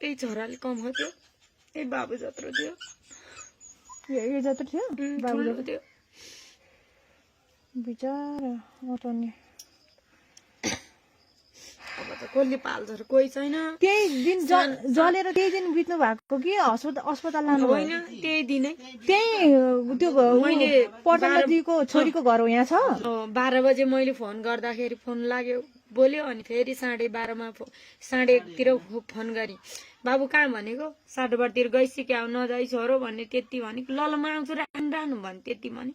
यही छोराले कमाउँथ्यो थियो यही बाबु जत्रो थियो यो जत्रो थियो बाबु ठुलो थियो बिचारा अटन्ने अब त कसले पाल्छ र कोही छैन त्यही दिन जलेर त्यही दिन बित्नु भएको कि अस्पताल लानु होइन त्यही दिनै त्यही त्यो मैले पटनाजीको छोरीको घर हो यहाँ छ 12 बजे मैले फोन गर्दाखेरि फोन लाग्यो बोल्यो अनि फेरि 12:30मा 1:30तिर फोन गरी बाबु कहाँ भनेको 12:30तिर गइसक्यो नजाइ छोरो भन्ने त्यति भने ल म आउँछु रानु भने त्यति भने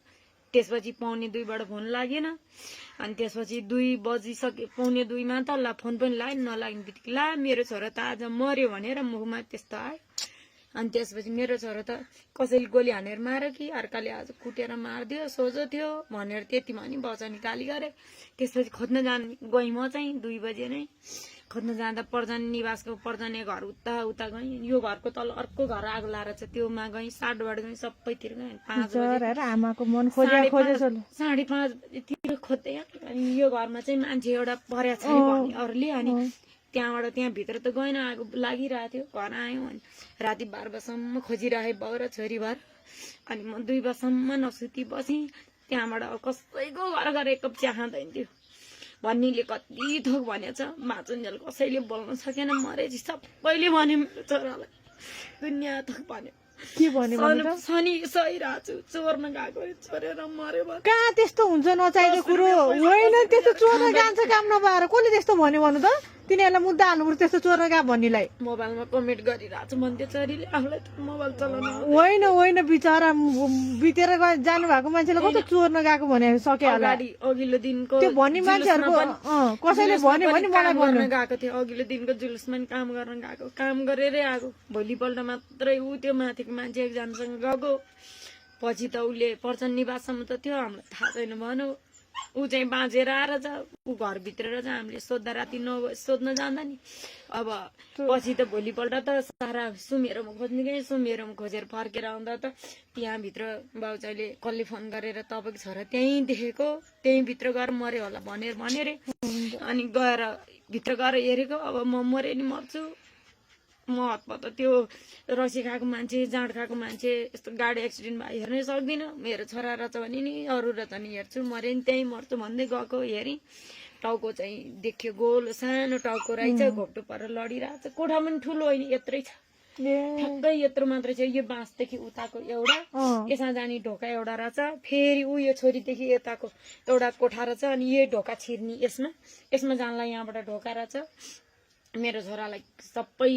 त्यसपछि 1:45बाट फोन लागेन अनि त्यसपछि 2 बजिसके 1:45मा त ल फोन पनि लाग्यो नलाग्ने बित्तिकै ला मेरो छोरा त आज मर्यो भनेर मुखमा त्यस्तो आयो अनि त्यसपछि मेरो छोरा त कसैले गोली हानेर मार्यो कि अर्काले आज कुटेर मारिदियो सोझो थियो भनेर त्यति भनी बचाउने गाली गरे त्यसपछि खोज्न जाने गएँ म चाहिँ 2 बजे नै खोज्न जाँदा पर्जन निवासको पर्जने घर उता गएँ यो घरको तल अर्को घर आगो लाएर छ त्योमा गएँ 7:30बाट गएँ सबैतिर गएँ 5 बजे आमाको मन खोजे 5:30 बजेतिर खोज्दै अनि यो घरमा चाहिँ मान्छे एउटा पर्या छ भने अरूले अनि त्यहाँबाट त्यहाँभित्र त गएन आगो लागिरहेको थियो घर आयौँ अनि राति 12 बजीसम्म खोजिरहेँ बाउ र छोरी भएर अनि म 2 बजीसम्म नसुती बसेँ त्यहाँबाट कसैको घर गएर एक कप चिया खाँदैन थियो भन्नीले कति थोक भनेछ बाँचुन्जेल कसैले बोल्न सकेन मरेपछि सबैले भन्यो छोरालाई दुनियाँ थोक भन्यो के भन्यो शनि सहिरहेको छु चोर्न गएको चोरेर मर्यो कहाँ त्यस्तो हुन्छ नचाहिएको कुरो होइन त्यस्तो चोर्न जान्छ काम नपाएर कसले त्यस्तो भन्यो भन्नु त तिनीहरूलाई मुद्दा हाल्नुपर्छ त्यस्तो चोर्न गएको भन्नेलाई मोबाइलमा कमेन्ट गरिरहेको छु भन्थ्यो छोरीले आफूलाई मोबाइल चलाउनु होइन बिचरा बितेर जानु भएको मान्छेलाई कस्तो चोर्न गएको भने सक्यो होला अघिल्लो दिनको त्यो भन्ने मान्छेहरूको कसैले भन्यो भने मलाई गर्न गएको थियो अघिल्लो दिनको जुलुसमा पनि काम गर्न गएको काम गरेरै आएको भोलिपल्ट मात्रै ऊ त्यो माथिको मान्छे एकजनासँग गएको पछि त उसले पर्चन निवाससम्म त थियो हामीलाई थाहा छैन भनौँ ऊ चाहिँ बाँचेर आएर छ ऊ घरभित्र र चाहिँ हामीले सोद्धा राति सोध्न जाँदा नि अब पछि त भोलिपल्ट त सारा सुमेरोमा खोज्ने गएँ सुमेरोमा खोजेर फर्केर आउँदा त त्यहाँभित्र बाउचाइले कसले फोन गरेर तपाईँको छोरा त्यहीँ देखेको त्यहीँ भित्र गएर मर्यो होला भने रे अनि गएर भित्र गएर हेरेको अब म मरे नि मर्छु म हतपत त्यो रसी खाएको मान्छे जाँड खाएको मान्छे यस्तो गाडी एक्सिडेन्ट भयो हेर्नै सक्दिनँ मेरो छोरा रहेछ भने नि अरू रहेछ नि हेर्छु मरे नि त्यहीँ मर्छु भन्दै गएको हेरेँ टाउको चाहिँ देख्यो गोलो सानो टाउको रहेछ घोप्टो परेर लडिरहेको छ कोठा पनि ठुलो होइन यत्रै छ ठ्याक्कै यत्रो मात्रै छ यो बाँसदेखि उताको एउटा यसमा जाने ढोका एउटा रहेछ फेरि ऊ यो छोरीदेखि यताको एउटा कोठा रहेछ अनि यो ढोका छिर्ने यसमा जान्ला यहाँबाट ढोका रहेछ मेरो छोरालाई सबै